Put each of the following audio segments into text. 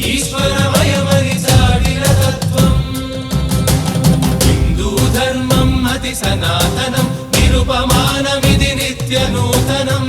ఈశ్వరమయమని చాటిన తత్వం హిందూ ధర్మం అతి సనాతనం నిరుపమానమిది నిత్య నూతనం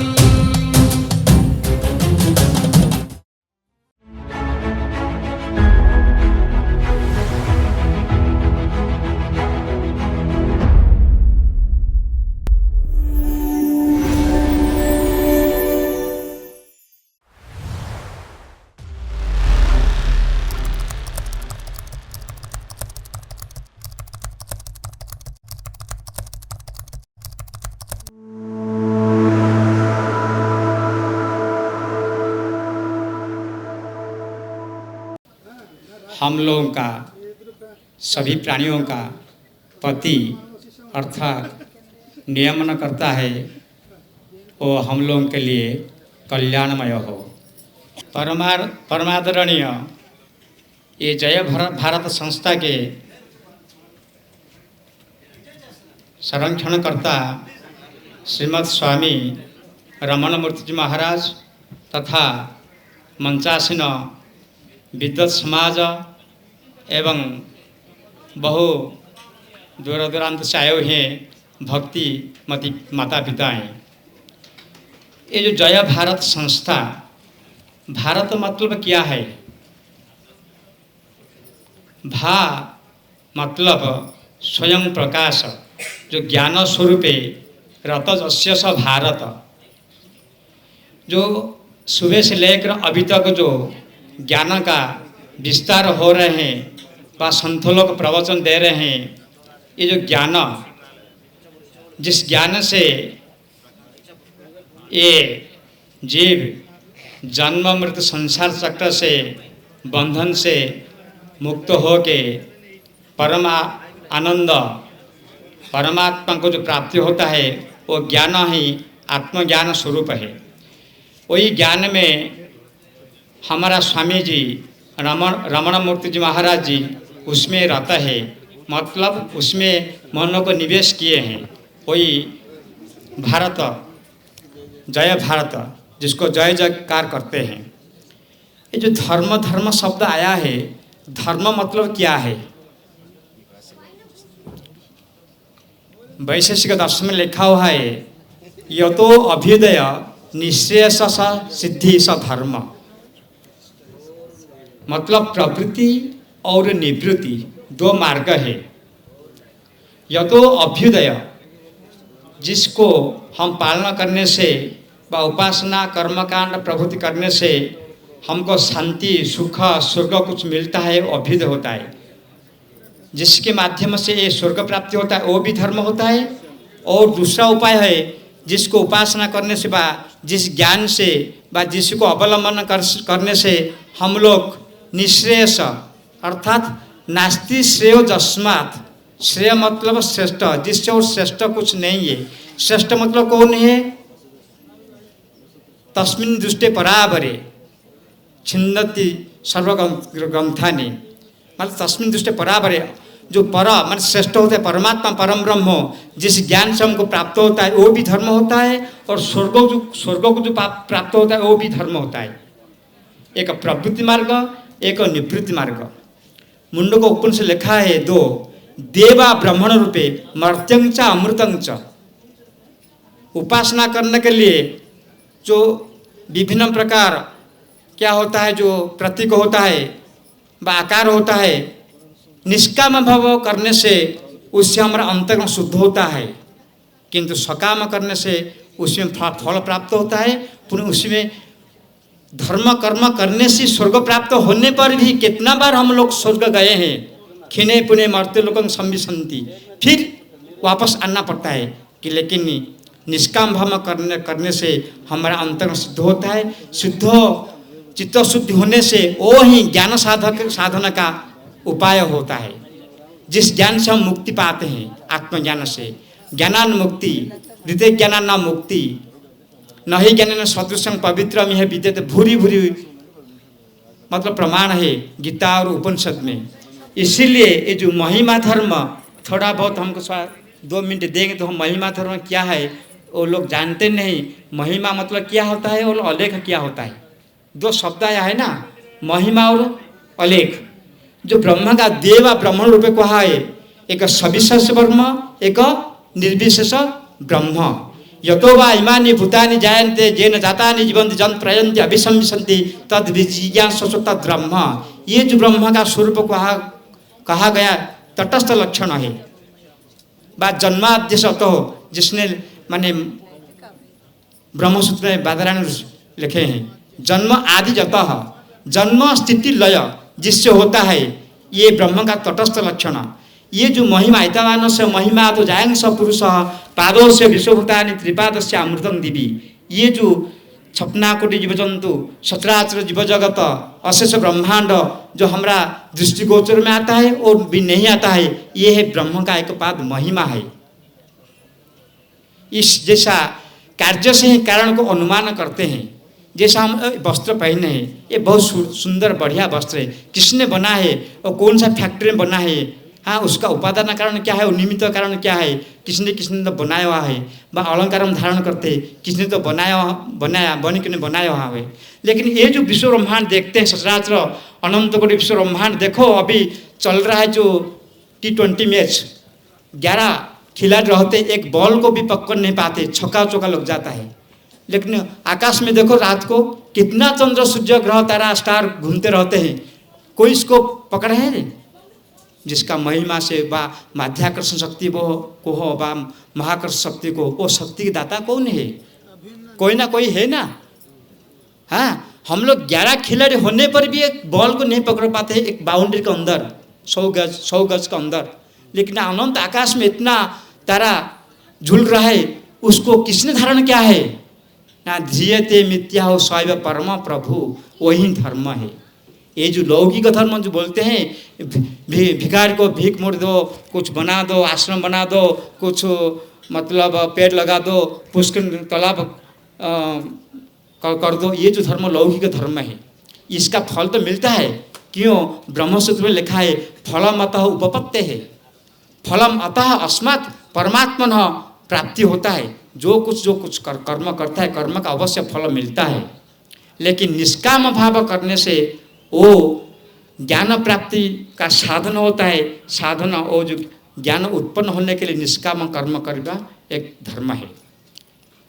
हम लोगों का सभी प्राणियों का पति अर्थात नियमन करता है वो हम लोगों के लिए कल्याणमय हो। परमादरणीय ये जय भारत संस्था के संरक्षणकर्ता श्रीमद स्वामी रमण मूर्ति जी महाराज तथा मंचासीन विद्वत समाज एवं बहु दूर दूरांत से आए हुए भक्ति मती माता पिताएँ, ये जो जय भारत संस्था, भारत मतलब क्या है? भा मतलब स्वयं प्रकाश, जो ज्ञान स्वरूपे रतजस्य स भारत, जो सुबह से लेकर अभी तक जो ज्ञान का विस्तार हो रहे हैं व संतों लोग प्रवचन दे रहे हैं, ये जो ज्ञान, जिस ज्ञान से ये जीव जन्म मृत्यु संसार चक्र से बंधन से मुक्त हो के परम आनंद परमात्मा को जो प्राप्ति होता है वो ज्ञान ही आत्मज्ञान स्वरूप है। वही ज्ञान में हमारा स्वामी जी रमण मूर्ति जी महाराज जी उसमें रहता है, मतलब उसमें मनों को निवेश किए हैं। वही भारत जय भारत जिसको जय जयकार करते हैं। ये जो धर्म धर्म शब्द आया है, धर्म मतलब क्या है? वैशेषिक दर्शन में लिखा हुआ है यतो अभ्युदय निश्चय सिद्धि स धर्म, मतलब प्रवृत्ति और निवृत्ति दो मार्ग है। यतो अभ्युदय जिसको हम पालना करने से व उपासना कर्मकांड प्रभुति करने से हमको शांति सुख स्वर्ग कुछ मिलता है, वो अभ्युदय होता है। जिसके माध्यम से ये स्वर्ग प्राप्ति होता है वो भी धर्म होता है। और दूसरा उपाय है जिसको उपासना करने से व जिस ज्ञान से व जिसको अवलंबन करने से हम लोग निश्रेयस अर्थात नास्ति श्रेयो जस्मात्, श्रेय मतलब श्रेष्ठ, जिससे और श्रेष्ठ कुछ नहीं है। श्रेष्ठ मतलब कौन है? तस्मिन् दृष्टे परावरे छिन्दति सर्वग्रंथानि, मतलब तस्मिन् दृष्टे परावरे, जो पर मतलब श्रेष्ठ होता है परमात्मा परम ब्रह्म हो, जिस ज्ञान से हमको प्राप्त होता है वो भी धर्म होता है। और स्वर्ग को जो प्राप्त होता है वो भी धर्म होता है। एक प्रवृत्ति मार्ग, एक निवृत्ति मार्ग। मुंडक उपनिषद से लिखा है दो, देवा ब्राह्मण रूपे मर्त्यं च अमृतं च। उपासना करने के लिए जो विभिन्न प्रकार क्या होता है, जो प्रतीक होता है व आकार होता है, निष्काम भाव करने से उससे हमारा अंतर्गण शुद्ध होता है, किंतु सकाम करने से उसमें फल प्राप्त होता है। पुनः उसमें धर्म कर्म करने से स्वर्ग प्राप्त होने पर भी कितना बार हम लोग स्वर्ग गए हैं, खिने पुने मरते लोगों संविशंति, फिर वापस आना पड़ता है कि लेकिन निष्काम भाव करने से हमारा अंतर शुद्ध होता है। शुद्ध चित्त शुद्धि होने से वो ही ज्ञान साधना का उपाय होता है। जिस ज्ञान से हम मुक्ति पाते हैं आत्मज्ञान से, ज्ञानान मुक्ति द्वितीय ज्ञानान मुक्ति न ही ज्ञान सदृशं पवित्रम यह विद्यते भूरी भूरी, मतलब प्रमाण है गीता और उपनिषद में। इसीलिए ये जो महिमा धर्म थोड़ा बहुत हमको 2 मिनट देंगे तो हम महिमा धर्म क्या है वो लोग जानते नहीं। महिमा मतलब क्या होता है और अलेख क्या होता है, 2 शब्द आया है ना, महिमा और अलेख जो ब्रह्म का देव ब्रह्मण रूपे कहा है, एक सविशेष ब्रह्म, एक निर्विशेष ब्रह्म। यतो वा इमानि भूतानि जायन्ते येन जातानि जीवन्ति जन प्रयन्ति अभिसंविशन्ति तद विजिज्ञासु तद ब्रह्म। ये जो ब्रह्म का स्वरूप कहा गया तटस्थ लक्षण है। बात जन्माद्यसतो जिसने माने ब्रह्मसूत्र में बादरायण लिखे हैं, जन्म आदि जतः, जन्म स्थिति लय जिससे होता है, ये ब्रह्म का तटस्थ लक्षण। ये जो महिमा हितवान से महिमा तो जायंग स पुरुष पादों से विश्वभूतानि त्रिपाद से अमृतम दिवी। ये जो 56 कोटि जीव जंतु, सचराचर जीव जगत, अशेष ब्रह्मांड जो हमारा दृष्टिगोचर में आता है और भी नहीं आता है, ये है ब्रह्म का एक पाद महिमा है। इस जैसा कार्य से ही कारण को अनुमान करते हैं। जैसा हम वस्त्र पहने हैं, ये बहुत सुंदर बढ़िया वस्त्र है, किसने बना है और कौन सा फैक्ट्री में बना है, हाँ उसका उपादान कारण क्या है और निमित्त कारण क्या है, किसने तो बनाया हुआ है। व अलंकार हम धारण करते हैं, किसने तो बनाया बन के बनाया हुआ है। लेकिन ये जो विश्व ब्रह्मांड देखते हैं, सचराचर अनंत कोटि विश्व ब्रह्मांड देखो, अभी चल रहा है जो T20 मैच, 11 खिलाड़ी रहते, एक बॉल को भी पकड़ नहीं पाते, छक्का चौका लग जाता है। लेकिन आकाश में देखो रात को कितना चंद्र सूर्य ग्रह तारा स्टार घूमते रहते हैं, कोई इसको पकड़ है? जिसका महिमा से बा माध्याकर्षण शक्ति वो को हो बा महाकर्षण शक्ति को, वो शक्ति के दाता कौन है? कोई ना कोई है ना। हाँ, हम लोग 11 खिलाड़ी होने पर भी एक बॉल को नहीं पकड़ पाते हैं, एक बाउंड्री के अंदर 100 गज के अंदर। लेकिन अनंत आकाश में इतना तारा झूल रहा है, उसको किसने धारण किया है? ना ध्रियते मिथ्या हो स्वयं परम प्रभु, वही धर्म है। ये जो लौकिक धर्म जो बोलते हैं, भिखारी को भीख मोड़ दो, कुछ बना दो, आश्रम बना दो, कुछ मतलब पेड़ लगा दो, पुष्कर तालाब कर दो, ये जो धर्म लौकिक धर्म है, इसका फल तो मिलता है। क्यों? ब्रह्मसूत्र में लिखा है फलम अतः उपपत्ति है, फलम अतः अस्मात् परमात्मनः प्राप्ति होता है। जो कुछ कर्म करता है, कर्म का अवश्य फल मिलता है। लेकिन निष्काम भाव करने से वो ज्ञान प्राप्ति का साधन होता है। साधन वो जो ज्ञान उत्पन्न होने के लिए निष्काम कर्म करना एक धर्म है।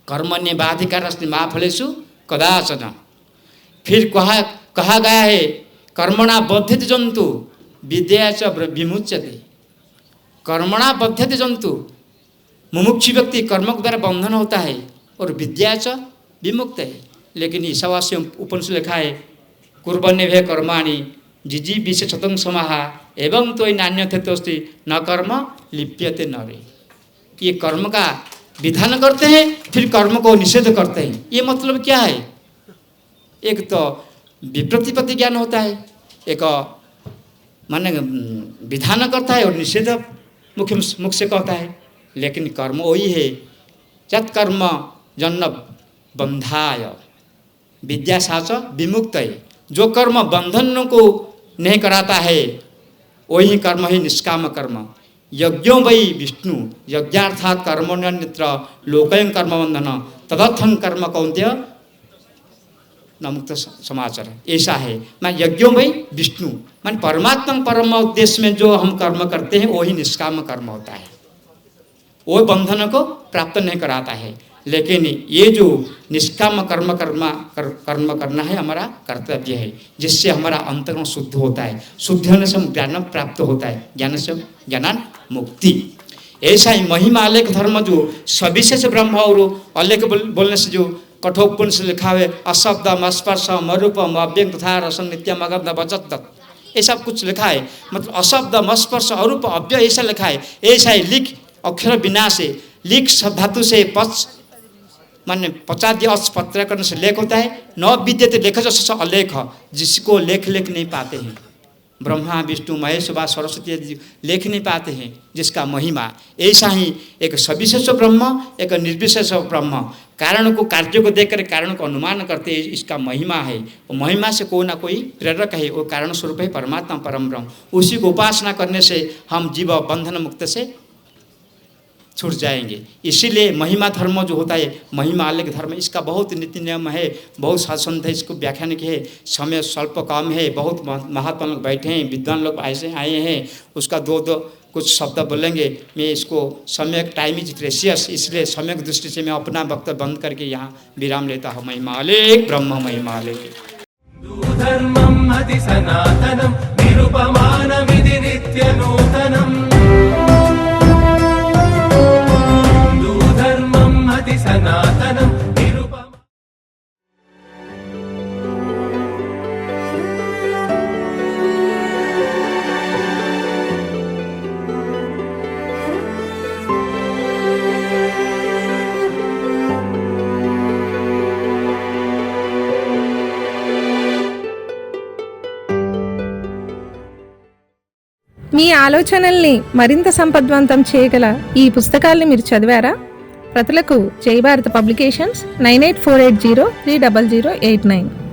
कर्मण्य बाधिकारस्ति मा फलेषु कदाचन। फिर कहा गया है कर्मणा बध्यते जंतु विद्या च विमुच्यते। कर्मणा बध्यते जंतु, मुमुक्षु व्यक्ति कर्म के द्वारा बंधन होता है और विद्या च विमुक्त है। लेकिन ईशावास्य उपनिषद लिखा है कुर्वन्नेभ्यः कर्माणि जिजीविष शतं समाहा एवं तो नान्यथेतोस्ति न कर्म लिप्यते नरे। ये कर्म का विधान करते हैं, फिर कर्म को निषेध करते हैं। ये मतलब क्या है? एक तो विप्रतिपत्ति ज्ञान होता है, एक माने विधान करता है और निषेध मुख से कहता है। लेकिन कर्म वही है यत्कर्म जन्म बंधाय विद्या साच विमुक्त है। जो कर्म बंधन को नहीं कराता है वही कर्म है निष्काम कर्म। यज्ञों वै विष्णु यज्ञार्थात् कर्मण्यन्यत्र लोकयं कर्म बंधन तदर्थं कर्म कौन्तेय न मुक्त समाचार। ऐसा है मैं यज्ञों वै विष्णु मान परमात्मा परम उद्देश्य में जो हम कर्म करते हैं वही निष्काम कर्म होता है। वो बंधन को प्राप्त नहीं कराता है। लेकिन ये जो निष्काम कर्म करना है हमारा कर्तव्य है, जिससे हमारा अंतःकरण शुद्ध होता है। शुद्ध होने से ज्ञान प्राप्त होता है, ज्ञान से ज्ञानान मुक्ति। ऐसा ही महिमा अलेख धर्म जो सविशेष ब्रह्म और अलेख बोलने से जो कठोपनिषद से लिखा है अशब्दम स्पर्शम अरूपम अव्यक्त तथा रसम नित्यम अगम वचत, ऐसा कुछ लिखा है। मतलब अशब्दम स्पर्श अरूप अव्यय ऐसा लिखा है। ऐसा ही लिख अक्षर विनाश है, लिख धातु से पच माने पचाद्य पत्र करने से लेख होता है। न विद्यते लेख जैसा अलेख, जिसको लेख नहीं पाते हैं। ब्रह्मा विष्णु महेश व सरस्वती लेख नहीं पाते हैं जिसका महिमा। ऐसा ही एक सविशेष ब्रह्म एक निर्विशेष ब्रह्म कारण को कार्य को देखकर कारण को अनुमान करते हैं, इसका महिमा है। वो महिमा से कोई ना कोई प्रेरक है, वो कारण स्वरूप है परमात्मा परम ब्रह्म। उसी को उपासना करने से हम जीव बंधन मुक्त से छूट जाएंगे। इसीलिए महिमा धर्म जो होता है, महिमा अलग धर्म, इसका बहुत नीति नियम है, बहुत शासन है, इसको व्याख्यान की है। समय स्वल्प कम है, बहुत महात्मा लोग बैठे हैं, विद्वान लोग ऐसे आए हैं, उसका दो कुछ शब्द बोलेंगे। मैं इसको सम्यक, टाइम इज प्रेशियस, इसलिए सम्यक दृष्टि से मैं अपना वक्तव्य बंद करके यहाँ विराम लेता हूँ। महिमालिक ब्रह्म महिमालिक। धर्मम् अति सनातनं निरुपमानमिति नित्य नूतनम्। धर्मम् अति सनातनं మీ ఆలోచనల్ని మరింత సంపద్వంతం చేయగల ఈ పుస్తకాల్ని మీరు చదివారా? ప్రతులకు జై భారత్ పబ్లికేషన్స్ 9848030089.